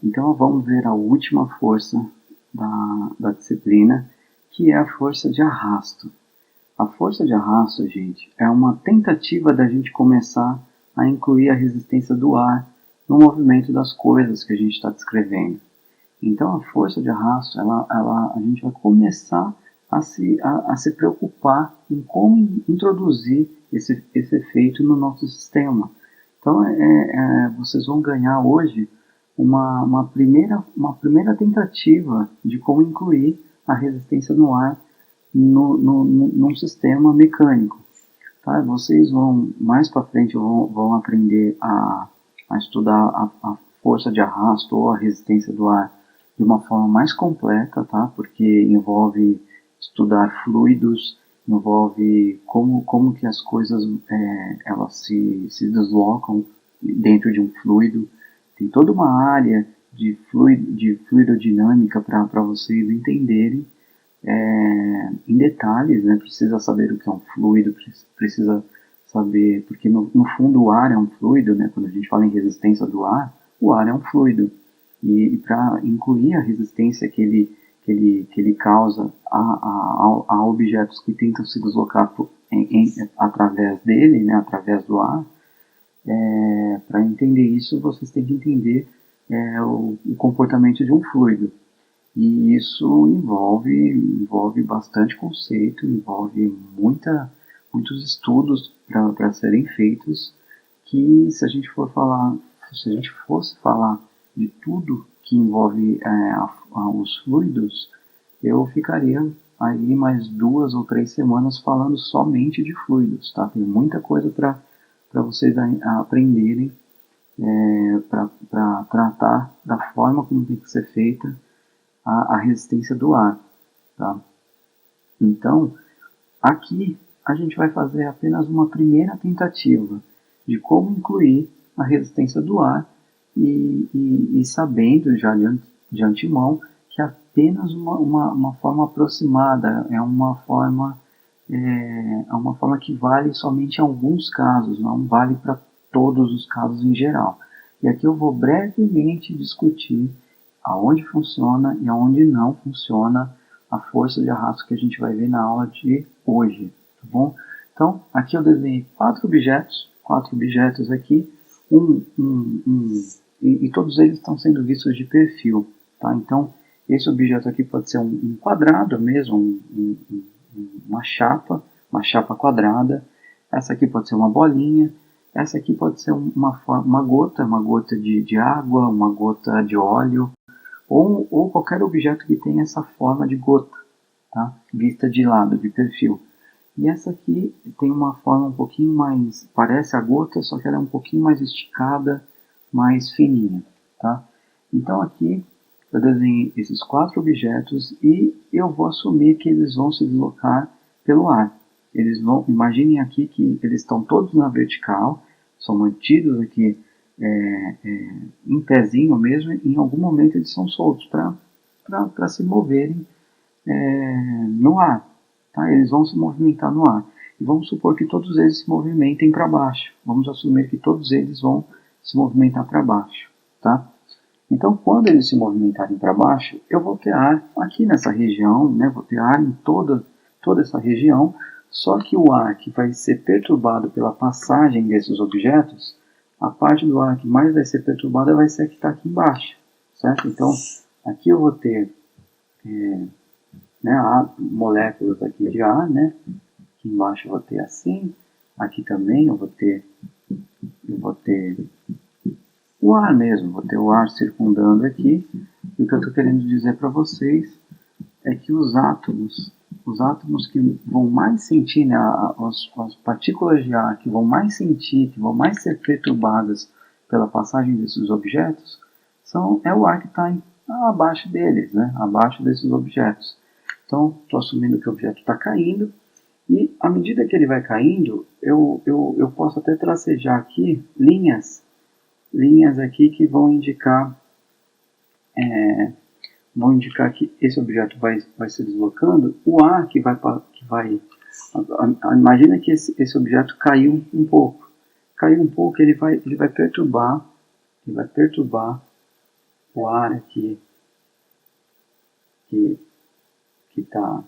então vamos ver a última força da disciplina, que é a força de arrasto. A força de arrasto, gente, é uma tentativa da gente começar a incluir a resistência do ar no movimento das coisas que a gente está descrevendo. Então a força de arrasto, a gente vai começar a se preocupar em como introduzir esse efeito no nosso sistema. Então vocês vão ganhar hoje uma primeira tentativa de como incluir a resistência no ar num sistema mecânico. Tá? Vocês vão, mais para frente, vão aprender a estudar a força de arrasto ou a resistência do ar de uma forma mais completa, tá? Porque envolve estudar fluidos, envolve como que as coisas elas se deslocam dentro de um fluido. Tem toda uma área de fluidodinâmica para vocês entenderem em detalhes, né? Precisa saber o que é um fluido, precisa saber, porque no fundo o ar é um fluido, né? Quando a gente fala em resistência do ar, o ar é um fluido. E para incluir a resistência que ele causa a objetos que tentam se deslocar através dele, né? Através do ar, para entender isso, vocês têm que entender o comportamento de um fluido. E isso envolve bastante conceito, envolve muitos estudos para serem feitos, que se a gente fosse falar de tudo que envolve os fluidos, eu ficaria aí mais 2 ou 3 semanas falando somente de fluidos, tá? Tem muita coisa para vocês aprenderem para tratar da forma como tem que ser feita a resistência do ar. Tá? Então, aqui a gente vai fazer apenas uma primeira tentativa de como incluir a resistência do ar e sabendo já de antemão que é apenas uma forma aproximada, é uma forma que vale somente em alguns casos, não vale para todos os casos em geral. E aqui eu vou brevemente discutir aonde funciona e aonde não funciona a força de arrasto que a gente vai ver na aula de hoje, tá bom? Então, aqui eu desenhei 4 objetos aqui, e todos eles estão sendo vistos de perfil, tá? Então, esse objeto aqui pode ser um quadrado mesmo, uma chapa quadrada. Essa aqui pode ser uma bolinha. Essa aqui pode ser uma gota de água, uma gota de óleo, ou qualquer objeto que tenha essa forma de gota, tá? Vista de lado, de perfil. E essa aqui tem uma forma um pouquinho mais, parece a gota, só que ela é um pouquinho mais esticada, mais fininha, tá? Então aqui eu desenhei esses 4 objetos e eu vou assumir que eles vão se deslocar pelo ar. Imaginem aqui que eles estão todos na vertical, são mantidos aqui em pezinho mesmo, e em algum momento eles são soltos para se moverem no ar. Tá? Eles vão se movimentar no ar. E vamos supor que todos eles se movimentem para baixo. Vamos assumir que todos eles vão se movimentar para baixo. Tá? Então, quando eles se movimentarem para baixo, eu vou ter ar aqui nessa região, né? Vou ter ar em toda essa região, só que o ar que vai ser perturbado pela passagem desses objetos, a parte do ar que mais vai ser perturbada vai ser a que está aqui embaixo, certo? Então, aqui eu vou ter moléculas aqui de ar, né? Aqui embaixo eu vou ter assim, aqui também eu vou ter o ar mesmo, vou ter o ar circundando aqui. E o que eu estou querendo dizer para vocês é que os átomos que vão mais sentir, né, as partículas de ar que vão mais sentir, que vão mais ser perturbadas pela passagem desses objetos, é o ar que está abaixo deles, né, abaixo desses objetos. Então, estou assumindo que o objeto está caindo, e à medida que ele vai caindo, eu posso até tracejar aqui linhas aqui que vão indicar que esse objeto vai se deslocando. O ar que vai imagina que esse objeto caiu um pouco, ele vai perturbar o ar aqui que está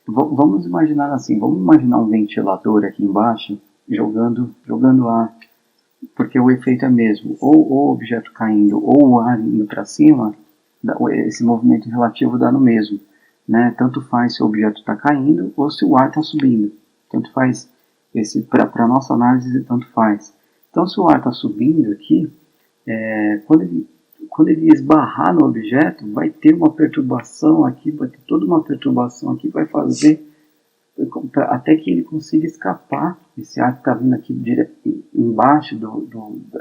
vamos imaginar assim, vamos imaginar um ventilador aqui embaixo jogando ar, porque o efeito é mesmo, ou o objeto caindo ou o ar indo para cima, esse movimento relativo dá no mesmo, né? Tanto faz se o objeto está caindo ou se o ar está subindo, tanto faz, para nossa análise tanto faz. Então se o ar está subindo aqui, quando ele esbarrar no objeto, vai ter uma perturbação aqui, vai ter toda uma perturbação aqui, vai fazer até que ele consiga escapar. Esse ar que está vindo aqui embaixo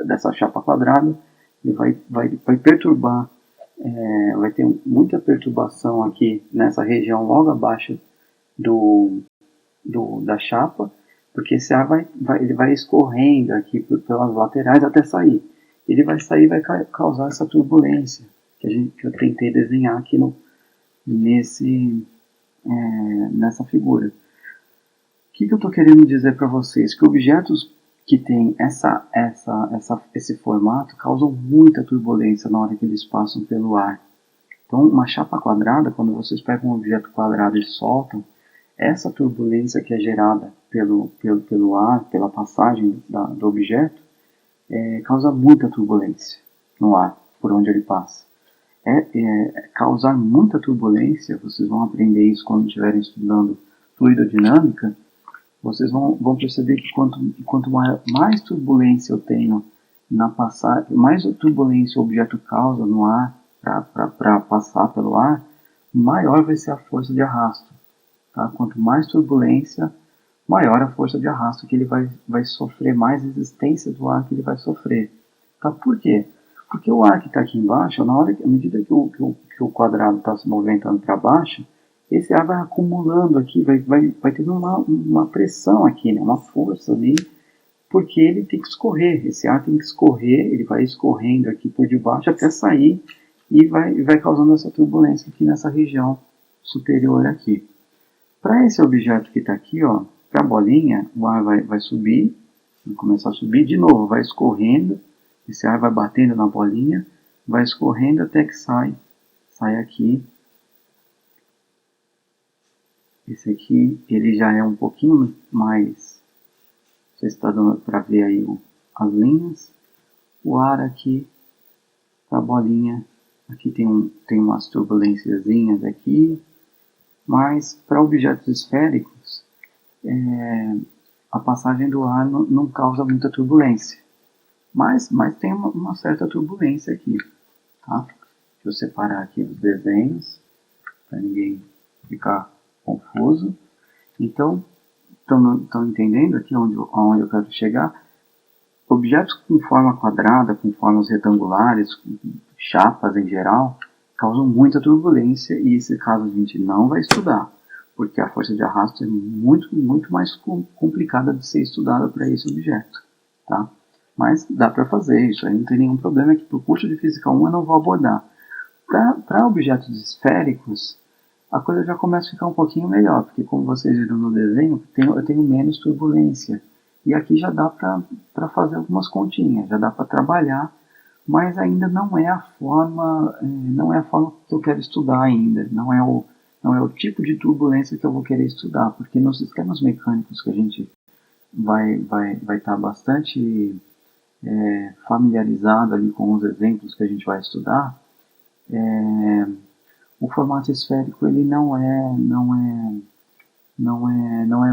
dessa chapa quadrada, ele vai perturbar, vai ter muita perturbação aqui nessa região logo abaixo da chapa, porque esse ar ele vai escorrendo aqui pelas laterais até sair. Ele vai sair e vai causar essa turbulência que eu tentei desenhar aqui nessa figura. O que eu estou querendo dizer para vocês? Que objetos que têm esse formato causam muita turbulência na hora que eles passam pelo ar. Então, uma chapa quadrada, quando vocês pegam um objeto quadrado e soltam, essa turbulência que é gerada pelo ar, pela passagem do objeto, causa muita turbulência no ar, por onde ele passa. Causar muita turbulência, vocês vão aprender isso quando estiverem estudando fluidodinâmica, vocês vão perceber que quanto mais turbulência eu tenho na passagem, mais turbulência o objeto causa no ar para passar pelo ar, maior vai ser a força de arrasto. Tá? Quanto mais turbulência, maior a força de arrasto que ele vai sofrer, mais resistência do ar que ele vai sofrer. Tá? Por quê? Porque o ar que está aqui embaixo, à medida que o quadrado está se movimentando para baixo, esse ar vai acumulando aqui, vai tendo uma pressão aqui, né? Uma força ali, porque ele tem que escorrer. Esse ar tem que escorrer, ele vai escorrendo aqui por debaixo até sair e vai causando essa turbulência aqui nessa região superior aqui. Para esse objeto que está aqui, ó, para a bolinha, o ar vai subir, vai começar a subir de novo, vai escorrendo, esse ar vai batendo na bolinha, vai escorrendo até que sai aqui. Esse aqui, ele já é um pouquinho mais, você está dando para ver aí as linhas. O ar aqui, a bolinha, aqui tem umas turbulênciazinhas aqui, mas para objetos esféricos, a passagem do ar não causa muita turbulência. Mas tem uma certa turbulência aqui. Tá? Deixa eu separar aqui os desenhos, para ninguém ficar confuso. Então, estão entendendo aqui onde eu quero chegar? Objetos com forma quadrada, com formas retangulares, com chapas em geral, causam muita turbulência e esse caso a gente não vai estudar, porque a força de arrasto é muito, muito mais complicada de ser estudada para esse objeto. Tá? Mas dá para fazer, isso aí não tem nenhum problema, que para o curso de Física 1 eu não vou abordar. Para objetos esféricos, a coisa já começa a ficar um pouquinho melhor, porque como vocês viram no desenho, eu tenho menos turbulência. E aqui já dá para fazer algumas continhas, já dá para trabalhar, mas ainda não é a forma que eu quero estudar ainda, não é o tipo de turbulência que eu vou querer estudar, porque nos sistemas mecânicos que a gente vai estar bastante familiarizado ali com os exemplos que a gente vai estudar, o formato esférico ele não é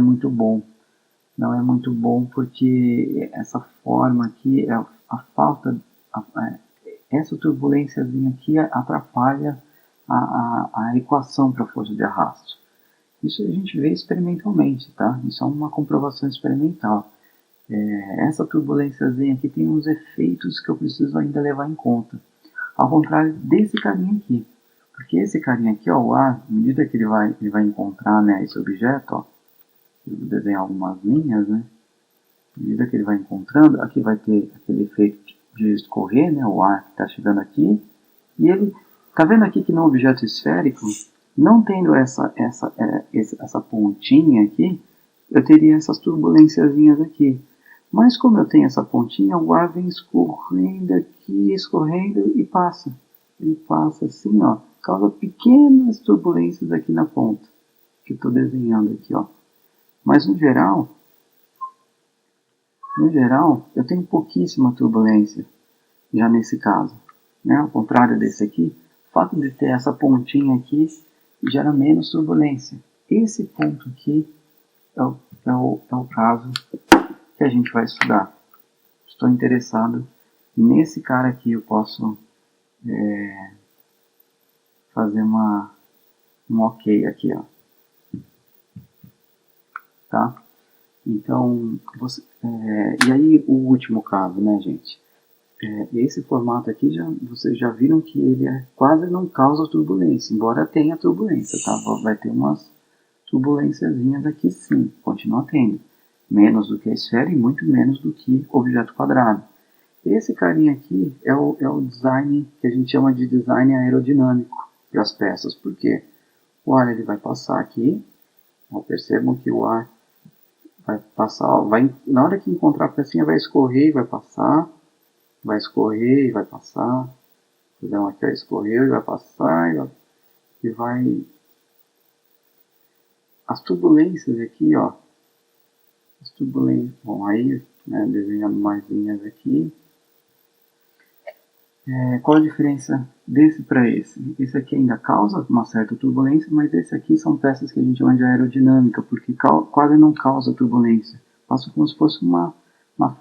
muito bom. Não é muito bom porque essa forma aqui, essa turbulênciazinha aqui atrapalha a equação para a força de arrasto. Isso a gente vê experimentalmente, tá? Isso é uma comprovação experimental. Essa turbulênciazinha aqui tem uns efeitos que eu preciso ainda levar em conta. Ao contrário desse carinha aqui. Porque esse carinha aqui, ó, o ar, à medida que ele vai encontrar, né, esse objeto, ó, eu vou desenhar algumas linhas, né? À medida que ele vai encontrando, aqui vai ter aquele efeito de escorrer, né? O ar está chegando aqui. E ele, tá vendo aqui que no objeto esférico, Não tendo essa pontinha aqui, eu teria essas turbulênciazinhas aqui. Mas como eu tenho essa pontinha, o ar vem escorrendo aqui, escorrendo e passa. Ele passa assim, ó, causa pequenas turbulências aqui na ponta, que eu estou desenhando aqui, ó. Mas no geral, eu tenho pouquíssima turbulência, já nesse caso. Né? Ao contrário desse aqui, o fato de ter essa pontinha aqui gera menos turbulência. Esse ponto aqui é o caso que a gente vai estudar. Estou interessado nesse cara aqui, eu posso fazer um ok aqui, ó. Tá? Então, e aí o último caso, né, gente? Esse formato aqui, vocês já viram que ele quase não causa turbulência, embora tenha turbulência, tá? Vai ter umas turbulênciazinhas aqui sim, continua tendo. Menos do que a esfera e muito menos do que o objeto quadrado. Esse carinha aqui é o design que a gente chama de design aerodinâmico das peças, porque o ar ele vai passar aqui, percebam que o ar vai passar, na hora que encontrar a pecinha vai escorrer e vai passar, vai escorrer e vai passar, então aqui ó, escorreu e vai passar, e vai... As turbulências aqui, ó, as turbulências, bom, aí, né, desenhando mais linhas aqui. Qual a diferença desse para esse? Esse aqui ainda causa uma certa turbulência, mas esse aqui são peças que a gente chama de aerodinâmica, porque quase não causa turbulência. Passa como se fosse uma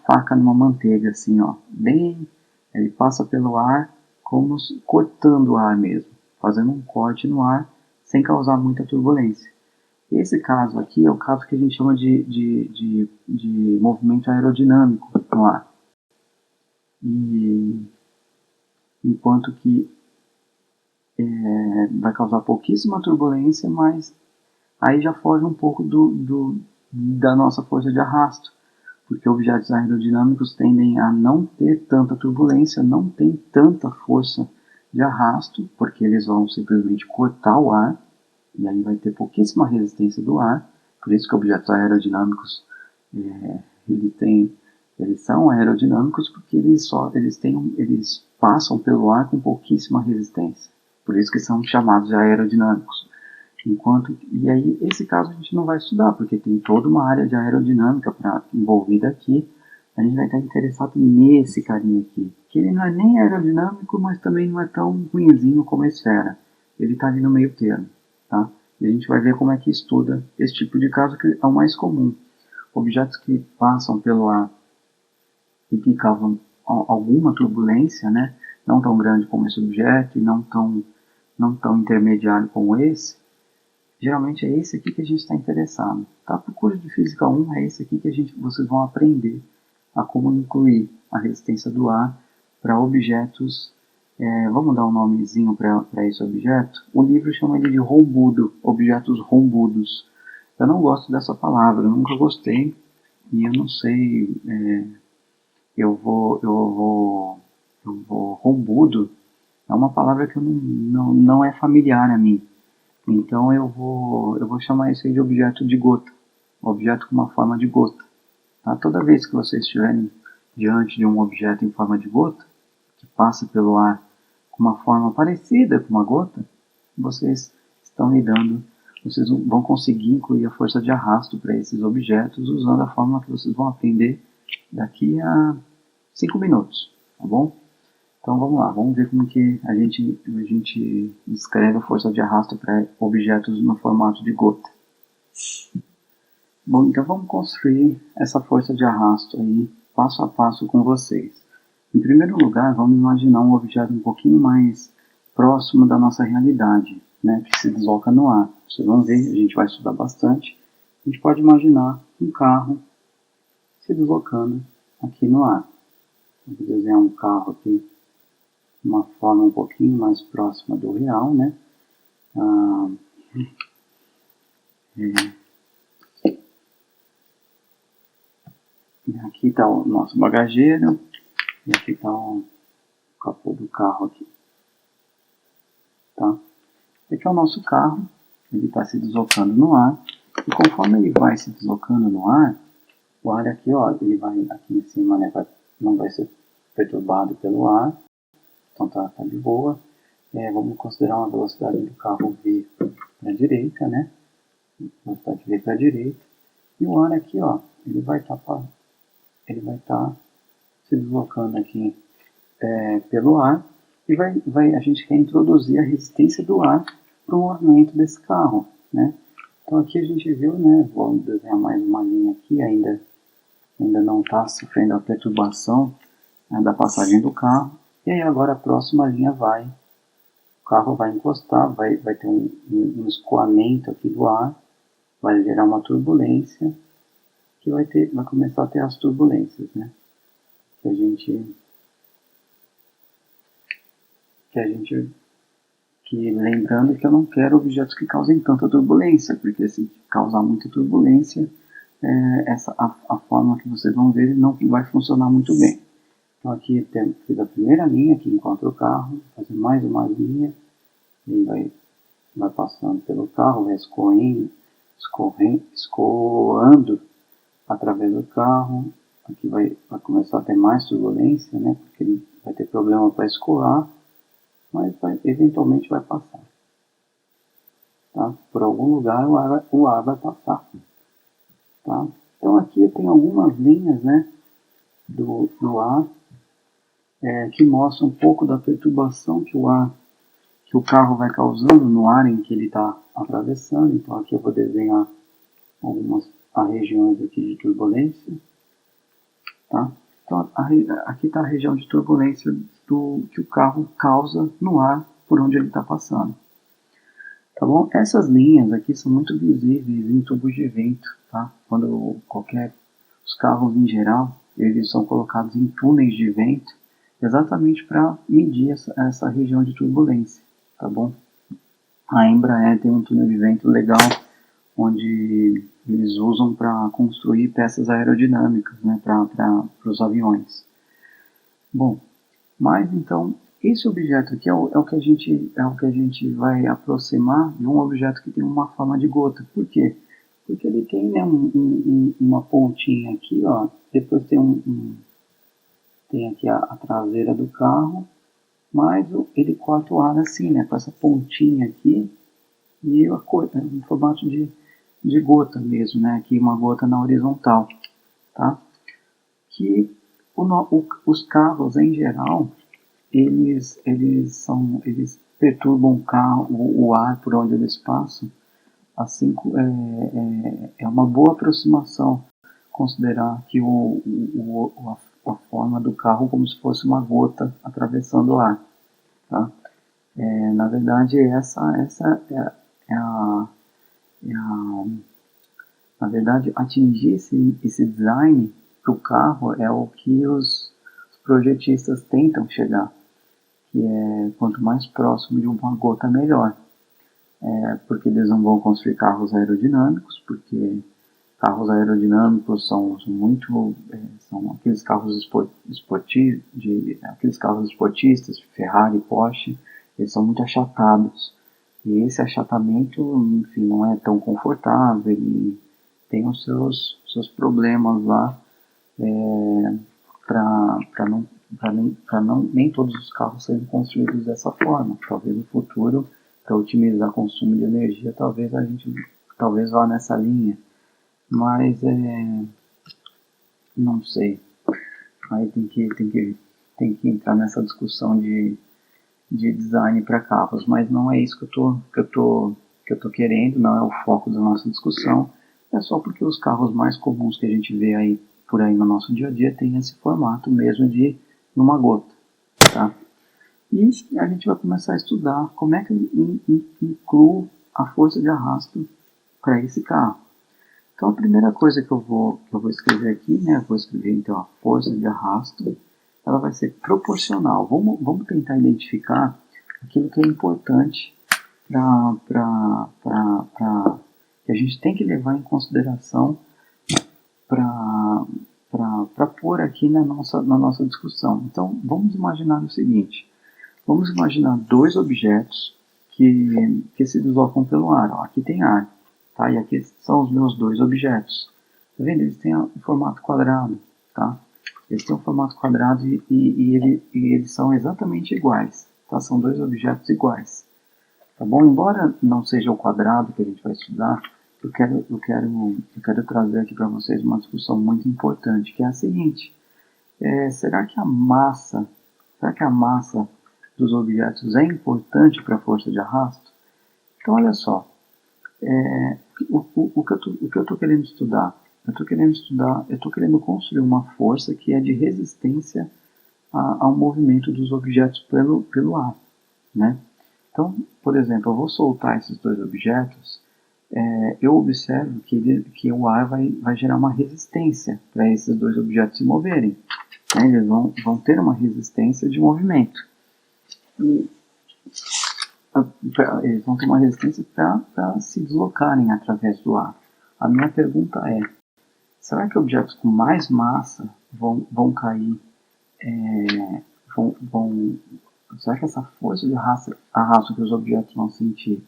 faca numa manteiga, assim, ó. Ele passa pelo ar como cortando o ar mesmo, fazendo um corte no ar sem causar muita turbulência. Esse caso aqui é o caso que a gente chama de movimento aerodinâmico no ar. Enquanto que vai causar pouquíssima turbulência, mas aí já foge um pouco da nossa força de arrasto, porque objetos aerodinâmicos tendem a não ter tanta turbulência, não tem tanta força de arrasto, porque eles vão simplesmente cortar o ar, e aí vai ter pouquíssima resistência do ar, por isso que objetos aerodinâmicos eles são aerodinâmicos porque eles passam pelo ar com pouquíssima resistência. Por isso que são chamados de aerodinâmicos. E aí, esse caso a gente não vai estudar, porque tem toda uma área de aerodinâmica envolvida aqui. A gente vai estar interessado nesse carinha aqui, que ele não é nem aerodinâmico, mas também não é tão ruinzinho como a esfera. Ele está ali no meio termo, tá? E a gente vai ver como é que estuda esse tipo de caso, que é o mais comum. Objetos que passam pelo ar e que causam alguma turbulência, né? Não tão grande como esse objeto e não tão intermediário como esse, geralmente é esse aqui que a gente está interessado. Tá? Para o curso de Física 1 é esse aqui que vocês vão aprender a como incluir a resistência do ar para objetos. Vamos dar um nomezinho para esse objeto? O livro chama ele de rombudo, objetos rombudos. Eu não gosto dessa palavra, eu nunca gostei e eu não sei... rombudo é uma palavra que não é familiar a mim. Então eu vou chamar isso aí de objeto de gota. Objeto com uma forma de gota. Tá? Toda vez que vocês estiverem diante de um objeto em forma de gota, que passa pelo ar com uma forma parecida com uma gota, vocês vão conseguir incluir a força de arrasto para esses objetos usando a fórmula que vocês vão aprender daqui a 5 minutos, tá bom? Então vamos lá, vamos ver como que a gente descreve a força de arrasto para objetos no formato de gota. Bom, então vamos construir essa força de arrasto aí, passo a passo com vocês. Em primeiro lugar, vamos imaginar um objeto um pouquinho mais próximo da nossa realidade, né, que se desloca no ar. Vocês vão ver, a gente vai estudar bastante. A gente pode imaginar um carro se deslocando aqui no ar. Vou desenhar um carro aqui de uma forma um pouquinho mais próxima do real, né? Aqui está o nosso bagageiro e aqui está o capô do carro aqui, tá? Aqui é o nosso carro, ele está se deslocando no ar, e conforme ele vai se deslocando no ar, o ar aqui, ó, ele vai aqui em cima, né, não vai ser perturbado pelo ar, então tá de boa. Vamos considerar uma velocidade do carro vir para a direita, né, velocidade vir para a direita, e o ar aqui, ó, ele vai estar se deslocando aqui pelo ar, e a gente quer introduzir a resistência do ar para o movimento desse carro, né? Então aqui a gente viu, né, vou desenhar mais uma linha aqui, ainda não está sofrendo a perturbação, né, da passagem do carro, e aí agora a próxima linha o carro vai encostar, vai ter um escoamento aqui do ar, vai gerar uma turbulência, que vai começar a ter as turbulências, né? Lembrando que eu não quero objetos que causem tanta turbulência, porque se causar muita turbulência, a forma que vocês vão ver não vai funcionar muito bem. Então aqui fiz a primeira linha que encontra o carro, fazer mais uma linha, e vai passando pelo carro, vai escoando através do carro. Aqui vai começar a ter mais turbulência, né, porque ele vai ter problema para escoar, mas eventualmente vai passar. Tá? Por algum lugar o ar vai passar. Tá? Então aqui eu tenho algumas linhas, né, do ar que mostram um pouco da perturbação que o carro vai causando no ar em que ele está atravessando. Então aqui eu vou desenhar algumas regiões aqui de turbulência. Tá? Então aqui está a região de turbulência que o carro causa no ar por onde ele está passando. Tá bom? Essas linhas aqui são muito visíveis em tubos de vento, tá? Os carros em geral, eles são colocados em túneis de vento, exatamente para medir essa região de turbulência, tá bom? A Embraer tem um túnel de vento legal, onde eles usam para construir peças aerodinâmicas, né, para os aviões. Bom, mas então esse objeto aqui é o que a gente vai aproximar de um objeto que tem uma forma de gota. Por quê? Porque ele tem, né, uma pontinha aqui, ó. Depois tem aqui a traseira do carro, mas ele corta o ar assim, né, com essa pontinha aqui, e em formato de gota mesmo, né, aqui uma gota na horizontal, tá? Que os carros em geral, eles perturbam o ar por onde eles passam. Assim, é uma boa aproximação considerar que a forma do carro como se fosse uma gota atravessando o ar, tá? Na verdade, na verdade, atingir esse design para o carro é o que os projetistas tentam chegar, que é quanto mais próximo de uma gota melhor. Porque eles não vão construir carros aerodinâmicos, porque carros aerodinâmicos são aqueles carros aqueles carros esportistas, Ferrari, Porsche, eles são muito achatados. E esse achatamento, enfim, não é tão confortável, ele tem os seus problemas lá, nem todos os carros serem construídos dessa forma. Talvez no futuro, para otimizar o consumo de energia, talvez a gente vá nessa linha, mas não sei. Aí tem que entrar nessa discussão de design para carros, mas não é isso que eu tô querendo, não é o foco da nossa discussão. É só porque os carros mais comuns que a gente vê por aí no nosso dia a dia tem esse formato mesmo de uma gota, tá? E a gente vai começar a estudar como é que incluo a força de arrasto para esse carro. Então a primeira coisa que eu vou escrever aqui, né, eu vou escrever então a força de arrasto, ela vai ser proporcional. Vamos tentar identificar aquilo que é importante que a gente tem que levar em consideração para pôr aqui na nossa discussão. Então vamos imaginar o seguinte: vamos imaginar dois objetos que se deslocam pelo ar. Ó, aqui tem ar, tá? E aqui são os meus dois objetos. Tá vendo? Eles têm um formato quadrado, tá? Eles têm um formato quadrado e eles são exatamente iguais, tá? São dois objetos iguais, tá bom? Embora não seja o quadrado que a gente vai estudar, eu quero trazer aqui para vocês uma discussão muito importante, que é a seguinte: será que a massa dos objetos é importante para a força de arrasto? Então, olha só, o que eu estou querendo estudar? Eu estou querendo construir uma força que é de resistência ao movimento dos objetos pelo ar, né? Então, por exemplo, eu vou soltar esses dois objetos, eu observo que o ar vai gerar uma resistência para esses dois objetos se moverem, né? Eles vão ter uma resistência de movimento. Eles vão ter uma resistência para se deslocarem através do ar. A minha pergunta é: será que objetos com mais massa vão cair? Será que essa força de arrasto que os objetos vão sentir,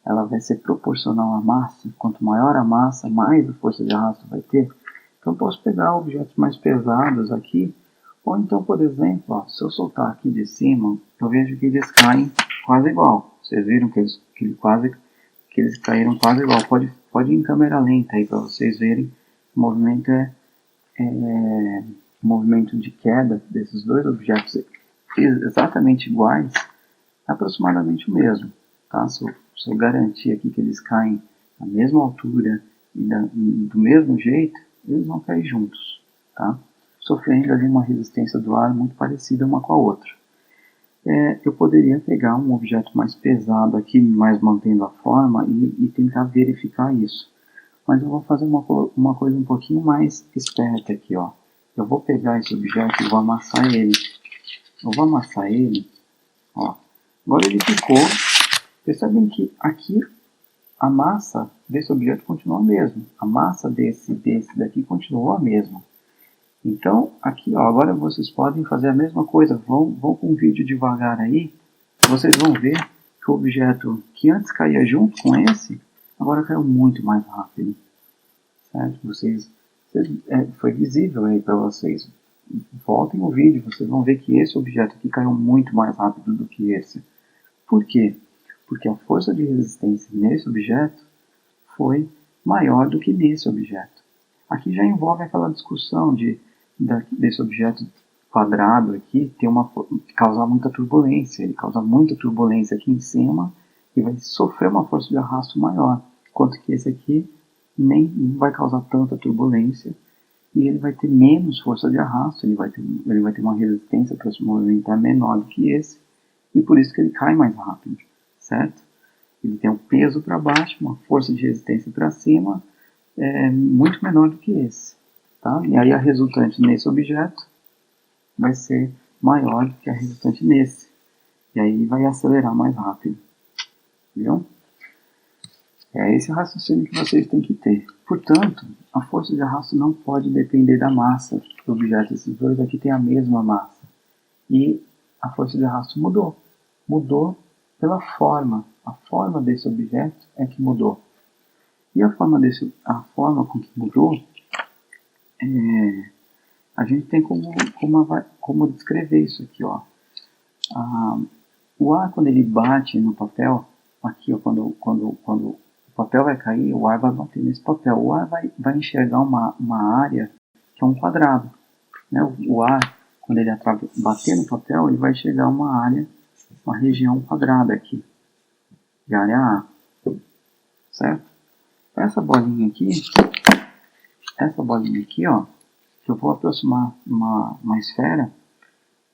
ela vai ser proporcional à massa? Quanto maior a massa, mais a força de arrasto vai ter? Então eu posso pegar objetos mais pesados aqui, ou então, por exemplo, ó, se eu soltar aqui de cima, eu vejo que eles caem quase igual. Vocês viram que eles caíram quase igual. Pode ir em câmera lenta aí para vocês verem. O movimento o movimento de queda desses dois objetos exatamente iguais, é aproximadamente o mesmo, tá? Se eu garantir aqui que eles caem na mesma altura e do mesmo jeito, eles vão cair juntos, tá? Sofrendo ali uma resistência do ar muito parecida uma com a outra. Eu poderia pegar um objeto mais pesado aqui, mas mantendo a forma, e tentar verificar isso. Mas eu vou fazer uma coisa um pouquinho mais esperta aqui, ó. Eu vou pegar esse objeto e vou amassar ele. Eu vou amassar ele, ó. Agora ele ficou. Percebem que aqui a massa desse objeto continua a mesma. A massa desse daqui continuou a mesma. Então, aqui, ó, agora vocês podem fazer a mesma coisa. Vão com o vídeo devagar aí. Vocês vão ver que o objeto que antes caía junto com esse, agora caiu muito mais rápido. Certo? Foi visível aí para vocês. Voltem o vídeo, vocês vão ver que esse objeto aqui caiu muito mais rápido do que esse. Por quê? Porque a força de resistência nesse objeto foi maior do que nesse objeto. Aqui já envolve aquela discussão desse objeto quadrado aqui causar muita turbulência. Ele causa muita turbulência aqui em cima e vai sofrer uma força de arrasto maior, enquanto que esse aqui nem vai causar tanta turbulência e ele vai ter menos força de arrasto, ele vai ter uma resistência para se movimentar menor do que esse, e por isso que ele cai mais rápido, certo? Ele tem um peso para baixo, uma força de resistência para cima, muito menor do que esse, tá? E aí a resultante nesse objeto vai ser maior do que a resultante nesse, e aí vai acelerar mais rápido, viu? É esse raciocínio que vocês têm que ter. Portanto, a força de arrasto não pode depender da massa do objeto. Esses dois aqui têm a mesma massa. E a força de arrasto mudou. Mudou pela forma. A forma desse objeto é que mudou. E a forma com que mudou, a gente tem como descrever isso aqui, ó. O ar, quando ele bate no papel, aqui, ó, quando o papel vai cair, o ar vai bater nesse papel. O ar vai enxergar uma área que é um quadrado, né? O ar, quando ele bater no papel, ele vai enxergar uma área, uma região quadrada aqui, de área A, certo? Essa bolinha aqui, ó, que eu vou aproximar uma esfera,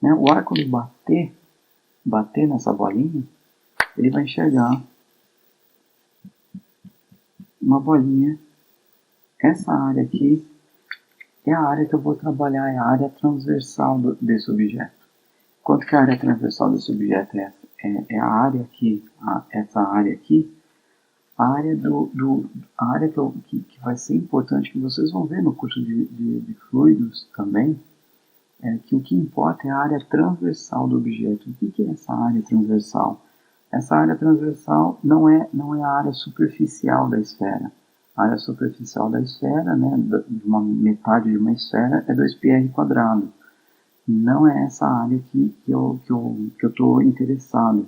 né? O ar, quando bater nessa bolinha, ele vai enxergar uma bolinha. Essa área aqui é a área que eu vou trabalhar, é a área transversal desse objeto. Quanto que a área transversal desse objeto é essa? É a área aqui, essa área aqui, a área que vai ser importante, que vocês vão ver no curso de fluidos também, que o que importa é a área transversal do objeto. O que é essa área transversal? Essa área transversal não é a área superficial da esfera. A área superficial da esfera, né, de uma metade de uma esfera, é 2πr². Não é essa área que eu estou interessado.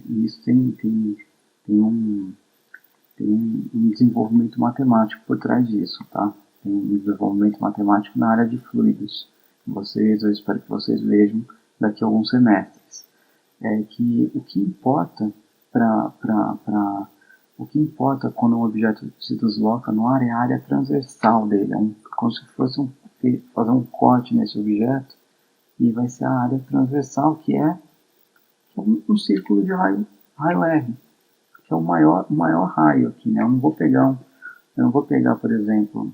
Isso tem um desenvolvimento matemático por trás disso, tá? Tem um desenvolvimento matemático na área de fluidos. Eu espero que vocês vejam daqui a alguns semestres. Que o que importa o que importa quando um objeto se desloca no ar é a área transversal dele. Como se fosse fazer um corte nesse objeto, e vai ser a área transversal, que é um círculo de raio R, que é o maior raio aqui, né? Eu não vou pegar, por exemplo,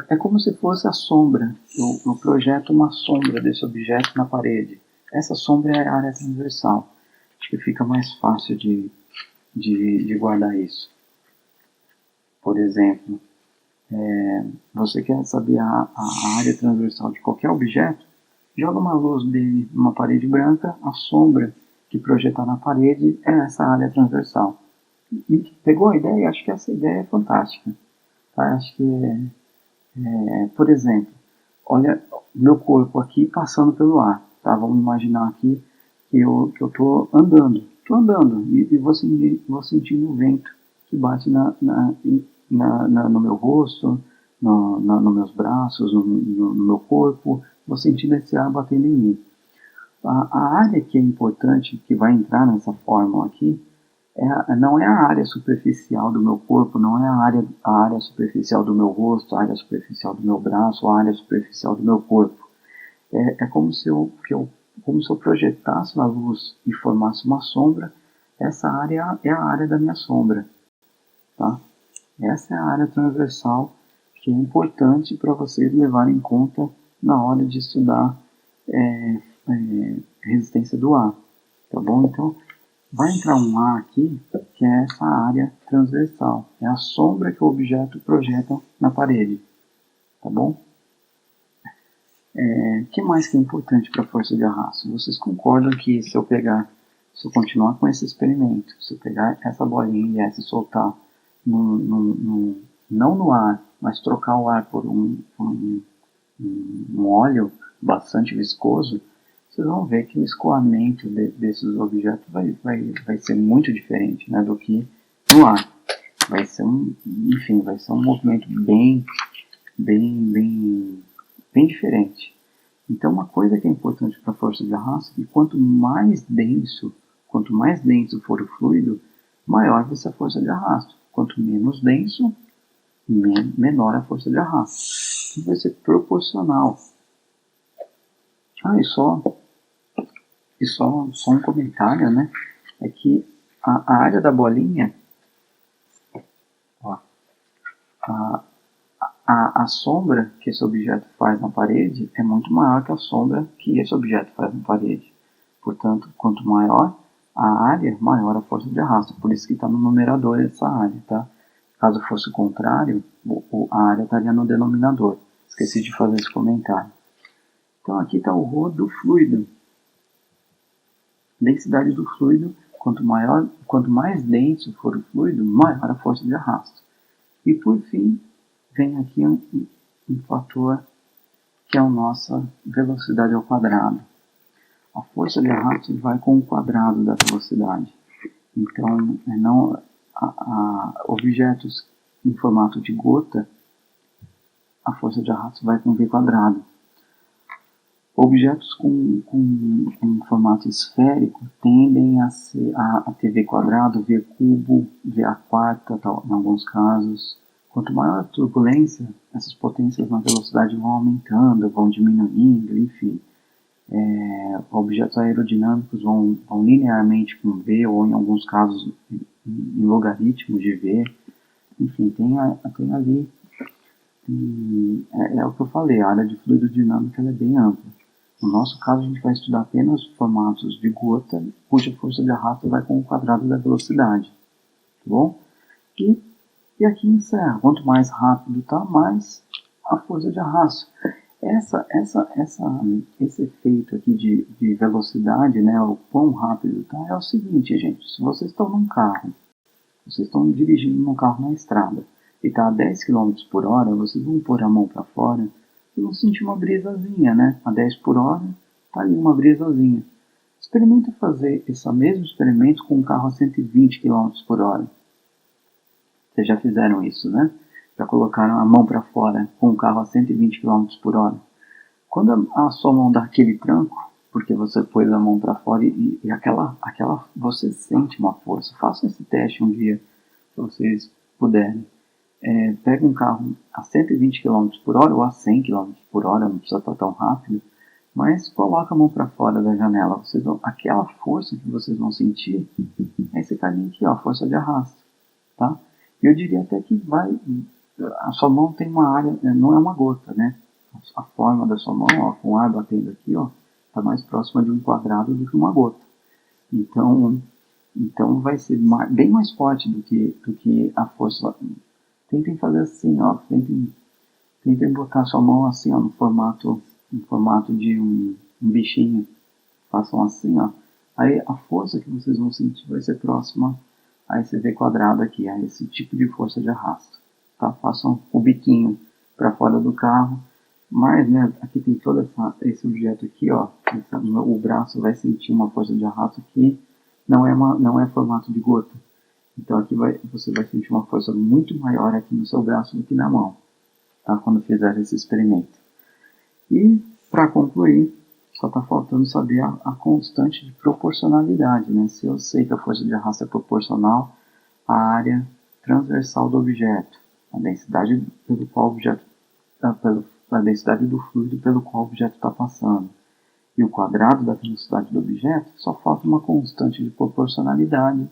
é como se fosse a sombra. Eu projeto uma sombra desse objeto na parede. Essa sombra é a área transversal. Acho que fica mais fácil de guardar isso. Por exemplo, você quer saber a área transversal de qualquer objeto? Joga uma luz dele numa parede branca, a sombra que projetar na parede é essa área transversal. E pegou a ideia? Acho que essa ideia é fantástica. Tá? Acho que, por exemplo, olha meu corpo aqui passando pelo ar. Tá? Vamos imaginar aqui que eu estou andando. Estou andando e vou sentindo o vento que bate no meu rosto, nos meus braços, no meu corpo. Vou sentindo esse ar batendo em mim. A área que é importante, que vai entrar nessa fórmula aqui, não é a área superficial do meu corpo, não é a área superficial do meu rosto, a área superficial do meu braço, a área superficial do meu corpo. É como se eu projetasse a luz e formasse uma sombra. Essa área é a área da minha sombra. Tá? Essa é a área transversal que é importante para vocês levarem em conta na hora de estudar resistência do ar. Tá bom? Então, vai entrar um ar aqui, que é essa área transversal. É a sombra que o objeto projeta na parede. Tá bom? O que mais que é importante para a força de arrasto? Vocês concordam que se eu continuar com esse experimento, se eu pegar essa bolinha e soltar, não no ar, mas trocar o ar por um óleo bastante viscoso, vocês vão ver que o escoamento desses objetos vai ser muito diferente, né, do que no ar. Vai ser um movimento bem diferente. Então, uma coisa que é importante para a força de arrasto é que quanto mais denso for o fluido, maior vai ser a força de arrasto. Quanto menos denso, menor a força de arrasto. Então, vai ser proporcional. E só um comentário, né? É que a área da bolinha, a sombra que esse objeto faz na parede é muito maior que a sombra que esse objeto faz na parede. Portanto, quanto maior a área, maior a força de arrasto. Por isso que está no numerador essa área, tá? Caso fosse o contrário, a área estaria no denominador. Esqueci de fazer esse comentário. Então aqui está o ρ do fluido. Densidade do fluido, quanto mais denso for o fluido, maior a força de arrasto. E por fim, vem aqui um fator que é a nossa velocidade ao quadrado. A força de arrasto vai com o quadrado da velocidade. Então, objetos em formato de gota, a força de arrasto vai com v quadrado. Objetos com formato esférico tendem a ter v quadrado, v cubo, v à quarta, em alguns casos. Quanto maior a turbulência, essas potências na velocidade vão aumentando, vão diminuindo, enfim. Objetos aerodinâmicos vão linearmente com v, ou em alguns casos em logaritmo de v. Enfim, tem ali, é o que eu falei, a área de fluido dinâmica é bem ampla. No nosso caso, a gente vai estudar apenas formatos de gota, cuja força de arrasto vai com o quadrado da velocidade. Tá bom? E aqui encerra. Quanto mais rápido está, mais a força de arrasto. Essa esse efeito aqui de velocidade, né, o quão rápido tá, é o seguinte, gente, se vocês estão num carro, vocês estão dirigindo num carro na estrada, e está a 10 km por hora, vocês vão pôr a mão para fora e vão sentir uma brisazinha, né? A 10 por hora, tá ali uma brisazinha. Experimenta fazer esse mesmo experimento com um carro a 120 km por hora. Vocês já fizeram isso, né? Já colocaram a mão para fora com um carro a 120 km por hora. Quando a sua mão dá aquele tranco, porque você pôs a mão para fora e você sente uma força. Façam esse teste um dia, se vocês puderem. Pega um carro a 120 km por hora ou a 100 km por hora, não precisa estar tão rápido, mas coloca a mão para fora da janela. Aquela força que vocês vão sentir é esse carinho aqui, ó, força de arrasto. Tá? Eu diria até que a sua mão tem uma área, não é uma gota, né? A forma da sua mão, ó, com o ar batendo aqui, ó, está mais próxima de um quadrado do que uma gota. Então vai ser bem mais forte do que a força. Tentem fazer assim, ó, tentem botar sua mão assim, ó, no formato de um bichinho. Façam assim, ó. Aí a força que vocês vão sentir vai ser próxima a esse V quadrado aqui, a esse tipo de força de arrasto. Tá? Façam o biquinho para fora do carro, mas, né, aqui tem todo esse objeto aqui, ó. O braço vai sentir uma força de arrasto aqui, não é formato de gota. Então aqui você vai sentir uma força muito maior aqui no seu braço do que na mão, tá? Quando fizer esse experimento. E, para concluir, só está faltando saber a constante de proporcionalidade, né? Se eu sei que a força de arrasto é proporcional à área transversal do objeto, a densidade pelo qual o objeto, a densidade do fluido pelo qual o objeto está passando, e o quadrado da velocidade do objeto, só falta uma constante de proporcionalidade,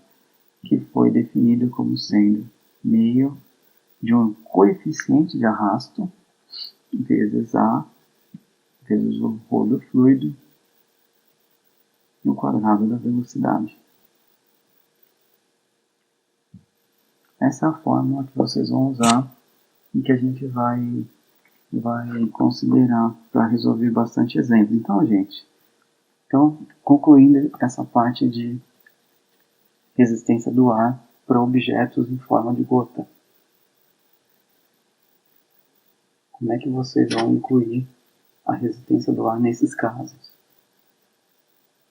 que foi definida como sendo meio de um coeficiente de arrasto vezes A, vezes o ρ do fluido, e o quadrado da velocidade. Essa é a fórmula que vocês vão usar e que a gente vai considerar para resolver bastante exemplo. Então, gente, concluindo essa parte de resistência do ar para objetos em forma de gota. Como é que vocês vão incluir a resistência do ar nesses casos?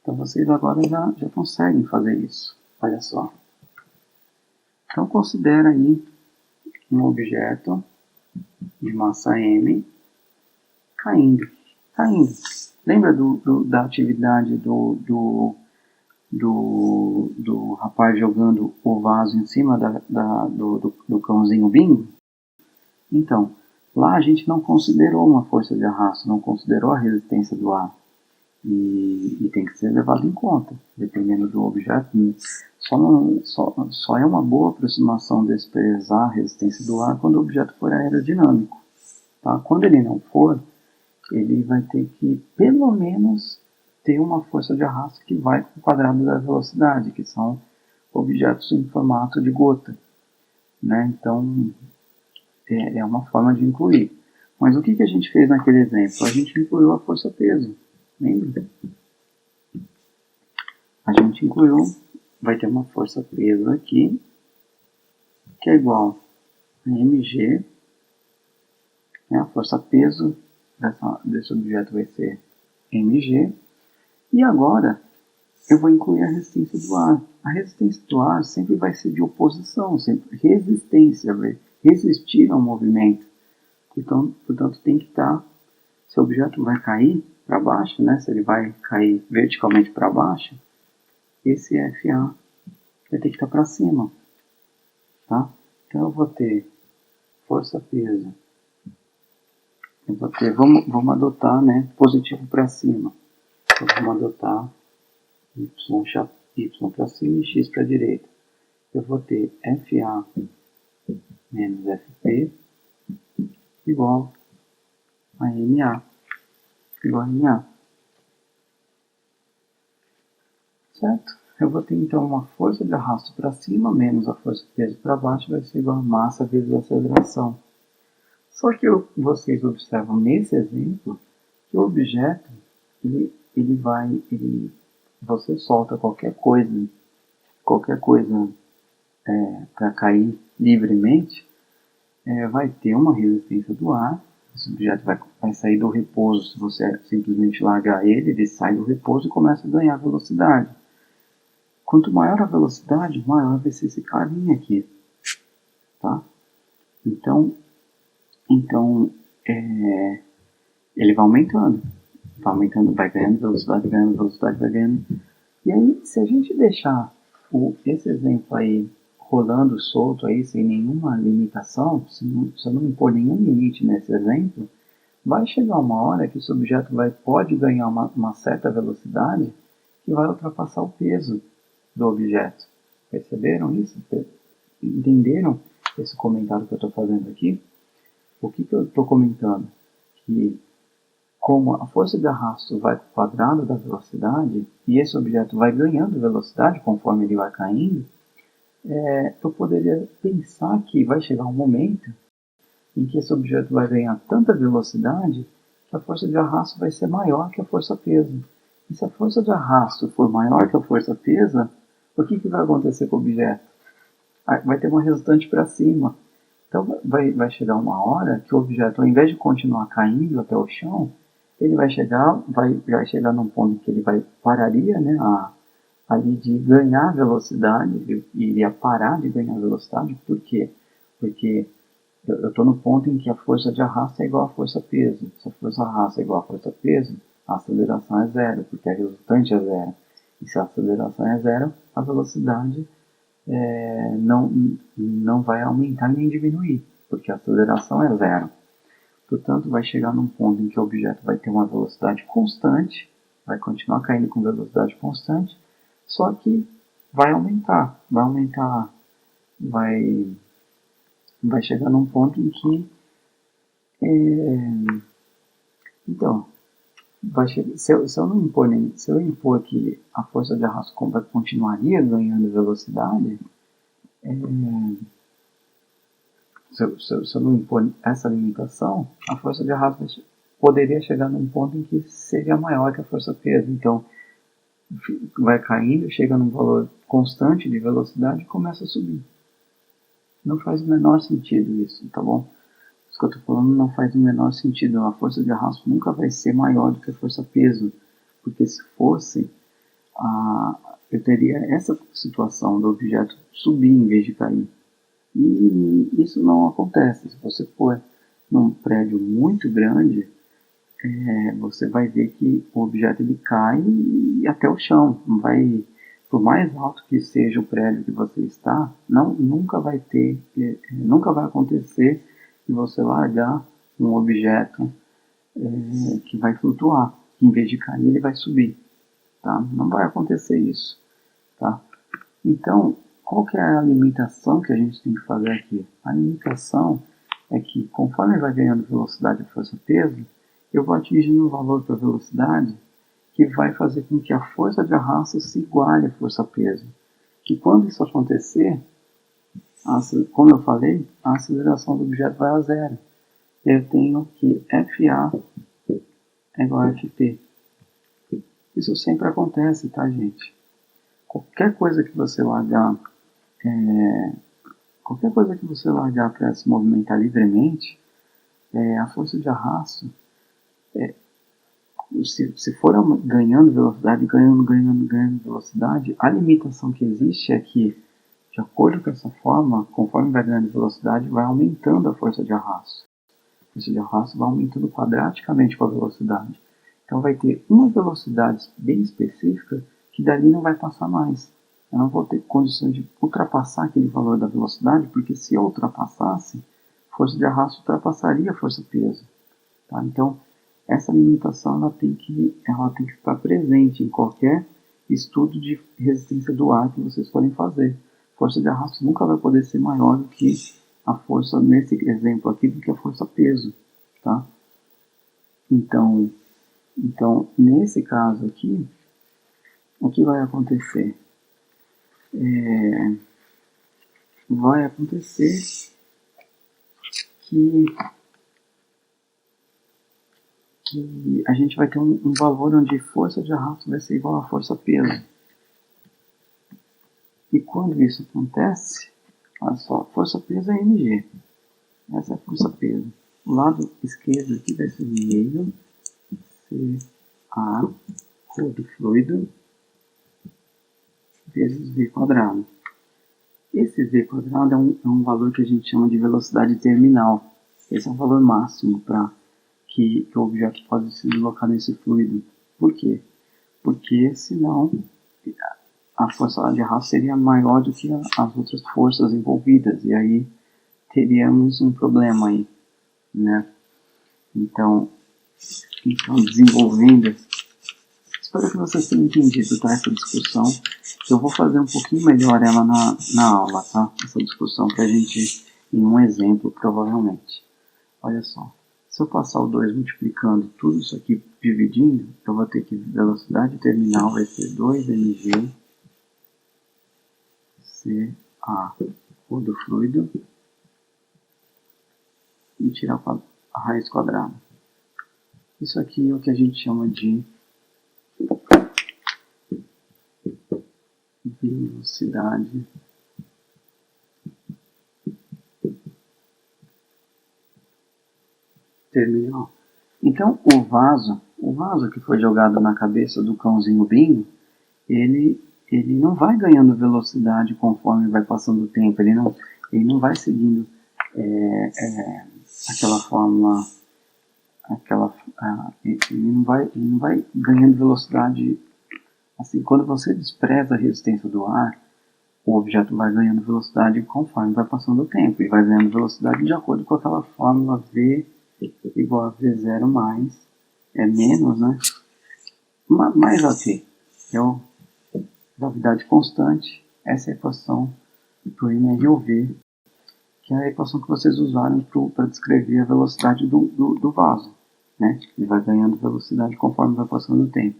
Então vocês agora já conseguem fazer isso. Olha só. Então considera aí um objeto de massa M caindo. Lembra da atividade do rapaz jogando o vaso em cima do cãozinho Bingo? Então, lá a gente não considerou uma força de arrasto, não considerou a resistência do ar. E tem que ser levado em conta, dependendo do objeto. Só é uma boa aproximação desprezar a resistência do ar quando o objeto for aerodinâmico. Tá? Quando ele não for, ele vai ter que, pelo menos, ter uma força de arrasto que vai com o quadrado da velocidade, que são objetos em formato de gota. Né? Então, é uma forma de incluir. Mas o que a gente fez naquele exemplo? A gente incluiu a força-peso. Lembra? A gente incluiu, vai ter uma força-peso aqui, que é igual a mg, né? A força-peso desse objeto vai ser mg, e agora eu vou incluir a resistência do ar. A resistência do ar sempre vai ser de oposição, sempre resistência, vai resistir ao movimento. Portanto, tem que estar, se o objeto vai cair para baixo, né, se ele vai cair verticalmente para baixo, esse FA vai ter que estar para cima. Tá? Então eu vou ter força-peso. Eu vou ter, vamos adotar, né, positivo para cima. Então vamos adotar y para cima e x para a direita. Eu vou ter FA menos FP igual a MA. Igual a MA. Certo? Eu vou ter então uma força de arrasto para cima menos a força de peso para baixo vai ser igual a massa vezes a aceleração. Só que vocês observam nesse exemplo objeto, você solta qualquer coisa para cair livremente, vai ter uma resistência do ar. Esse objeto vai sair do repouso. Se você simplesmente largar ele sai do repouso e começa a ganhar velocidade. Quanto maior a velocidade, maior vai ser esse carinha aqui, tá? Então ele vai aumentando, vai ganhando velocidade, vai ganhando. E aí, se a gente deixar esse exemplo aí rolando solto aí, sem nenhuma limitação, se eu não impor nenhum limite nesse exemplo, vai chegar uma hora que esse objeto pode ganhar uma certa velocidade que vai ultrapassar o peso do objeto. Perceberam isso? Entenderam esse comentário que eu estou fazendo aqui? O que eu estou comentando? Que como a força de arrasto vai para o quadrado da velocidade e esse objeto vai ganhando velocidade conforme ele vai caindo, eu poderia pensar que vai chegar um momento em que esse objeto vai ganhar tanta velocidade que a força de arrasto vai ser maior que a força-peso. E se a força de arrasto for maior que a força-peso, o que vai acontecer com o objeto? Vai ter uma resultante para cima. Então vai chegar uma hora que o objeto, ao invés de continuar caindo até o chão, ele vai chegar num ponto em que ele pararia, né, ali de ganhar velocidade, ele iria parar de ganhar velocidade. Por quê? Porque eu estou no ponto em que a força de arrasto é igual à força-peso. Se a força de arrasto é igual à força-peso, a aceleração é zero, porque a resultante é zero. E se a aceleração é zero, a velocidade não vai aumentar nem diminuir, porque a aceleração é zero. Portanto, vai chegar num ponto em que o objeto vai ter uma velocidade constante, vai continuar caindo com velocidade constante, só que vai chegar num ponto em que então se eu impor que a força de arrasto continuaria ganhando velocidade, se eu não impor essa limitação, a força de arrasto poderia chegar num ponto em que seria maior que a força-peso. Então, vai caindo, chega num valor constante de velocidade e começa a subir. Não faz o menor sentido isso, tá bom? Isso que eu estou falando não faz o menor sentido. A força de arrasto nunca vai ser maior do que a força-peso, porque se fosse, eu teria essa situação do objeto subir em vez de cair. E isso não acontece. Se você for num prédio muito grande, você vai ver que o objeto ele cai até o chão. Não vai, por mais alto que seja o prédio que você está, nunca vai acontecer de você largar um objeto que vai flutuar. Em vez de cair, ele vai subir. Tá? Não vai acontecer isso. Tá? Então, qual que é a limitação que a gente tem que fazer aqui? A limitação é que, conforme vai ganhando velocidade e força-peso, eu vou atingindo um valor para velocidade que vai fazer com que a força de arrasto se iguale à força-peso. Que quando isso acontecer, como eu falei, a aceleração do objeto vai a zero. Eu tenho que FA é igual a FP. Isso sempre acontece, tá, gente? Qualquer coisa que você largar para se movimentar livremente, a força de arrasto, se for ganhando velocidade, ganhando velocidade, a limitação que existe é que, de acordo com essa forma, conforme vai ganhando velocidade, vai aumentando a força de arrasto. A força de arrasto vai aumentando quadraticamente com a velocidade. Então vai ter uma velocidade bem específica que dali não vai passar mais. Eu não vou ter condições de ultrapassar aquele valor da velocidade, porque se eu ultrapassasse, a força de arrasto ultrapassaria a força-peso. Tá? Então, essa limitação ela tem que estar presente em qualquer estudo de resistência do ar que vocês forem fazer. A força de arrasto nunca vai poder ser maior do que a força, nesse exemplo aqui, do que a força-peso. Tá? Então, nesse caso aqui, o que vai acontecer? Vai acontecer que que a gente vai ter um valor onde força de arrasto vai ser igual a força peso. E quando isso acontece, olha só, força peso é mg. Essa é a força peso. O lado esquerdo aqui vai ser meio CA rho do fluido vezes V quadrado. Esse V quadrado é um valor que a gente chama de velocidade terminal. Esse é o valor máximo para que o objeto possa se deslocar nesse fluido. Por quê? Porque senão a força de arrasto seria maior do que as outras forças envolvidas, e aí teríamos um problema aí, né? Então desenvolvendo, espero que vocês tenham entendido, tá, essa discussão. Eu vou fazer um pouquinho melhor ela na aula, tá? Essa discussão pra gente, em um exemplo, provavelmente. Olha só, se eu passar o 2 multiplicando tudo isso aqui, dividindo, eu vou ter que velocidade terminal vai ser 2mg CA rho do fluido e tirar a raiz quadrada. Isso aqui é o que a gente chama de velocidade terminal. Então o vaso que foi jogado na cabeça do cãozinho Bingo, ele não vai ganhando velocidade conforme vai passando o tempo, ele não vai seguindo aquela fórmula, ele não vai ganhando velocidade. Assim, quando você despreza a resistência do ar, o objeto vai ganhando velocidade conforme vai passando o tempo, e vai ganhando velocidade de acordo com aquela fórmula V igual a V0 mais, menos, né? Mais AT, que é a gravidade constante. Essa é a equação do M ou V, que é a equação que vocês usaram para descrever a velocidade do vaso, né? Ele vai ganhando velocidade conforme vai passando o tempo.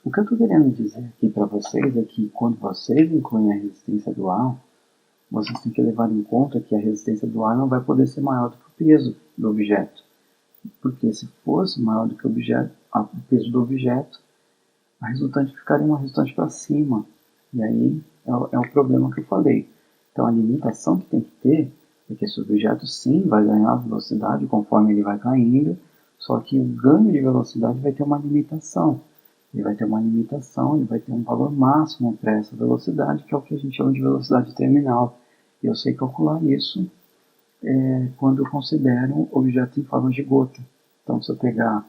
O que eu estou querendo dizer aqui para vocês é que quando vocês incluem a resistência do ar, vocês têm que levar em conta que a resistência do ar não vai poder ser maior do que o peso do objeto. Porque se fosse maior do que o peso do objeto, a resultante ficaria uma resultante para cima. E aí é o problema que eu falei. Então a limitação que tem que ter é que esse objeto sim vai ganhar velocidade conforme ele vai caindo, só que o ganho de velocidade vai ter uma limitação. Ele vai ter uma limitação, ele vai ter um valor máximo para essa velocidade, que é o que a gente chama de velocidade terminal. E eu sei calcular isso quando eu considero objetos em forma de gota. Então, se eu pegar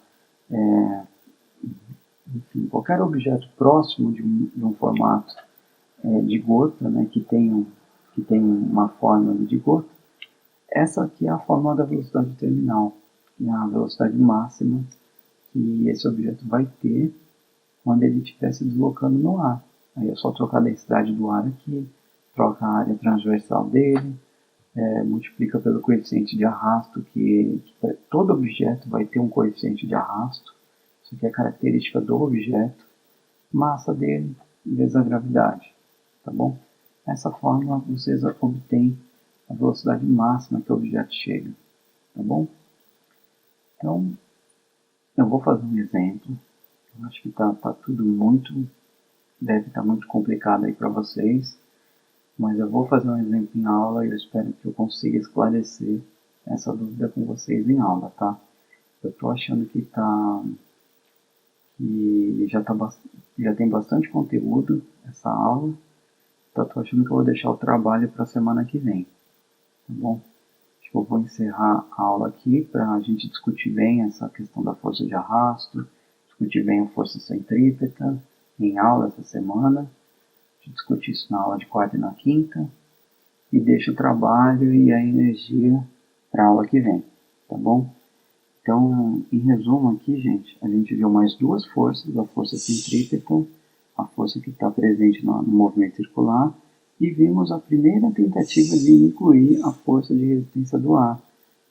enfim, qualquer objeto próximo de um formato de gota, né, que tem uma forma de gota, essa aqui é a fórmula da velocidade terminal, que é a velocidade máxima que esse objeto vai ter quando ele estiver se deslocando no ar. Aí é só trocar a densidade do ar aqui, troca a área transversal dele, multiplica pelo coeficiente de arrasto, que todo objeto vai ter um coeficiente de arrasto, isso aqui é a característica do objeto, massa dele vezes a gravidade, tá bom? Nessa fórmula vocês obtêm a velocidade máxima que o objeto chega, tá bom? Então, eu vou fazer um exemplo. Eu acho que tá tudo deve estar muito complicado aí para vocês, mas eu vou fazer um exemplo em aula e eu espero que eu consiga esclarecer essa dúvida com vocês em aula, tá? Eu tô achando que já tem bastante conteúdo essa aula, então eu tô achando que eu vou deixar o trabalho para a semana que vem, tá bom? Acho que eu vou encerrar a aula aqui para a gente discutir bem essa questão da força de arrasto, discutir bem a força centrípeta em aula essa semana, a gente discutir isso na aula de quarta e na quinta, e deixa o trabalho e a energia para a aula que vem, tá bom? Então, em resumo aqui, gente, a gente viu mais duas forças, a força centrípeta, a força que está presente no movimento circular, e vimos a primeira tentativa de incluir a força de resistência do ar,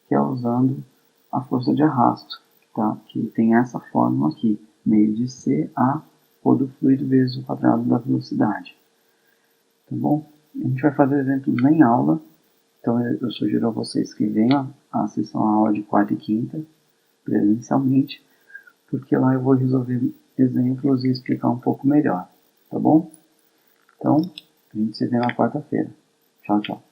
que é usando a força de arrasto, tá? Que tem essa fórmula aqui, meio de CA rho do fluido vezes o quadrado da velocidade. Tá bom? A gente vai fazer exemplos em aula, então eu sugiro a vocês que venham assistam a aula de quarta e quinta, presencialmente, porque lá eu vou resolver exemplos e explicar um pouco melhor, tá bom? Então, a gente se vê na quarta-feira. Tchau, tchau.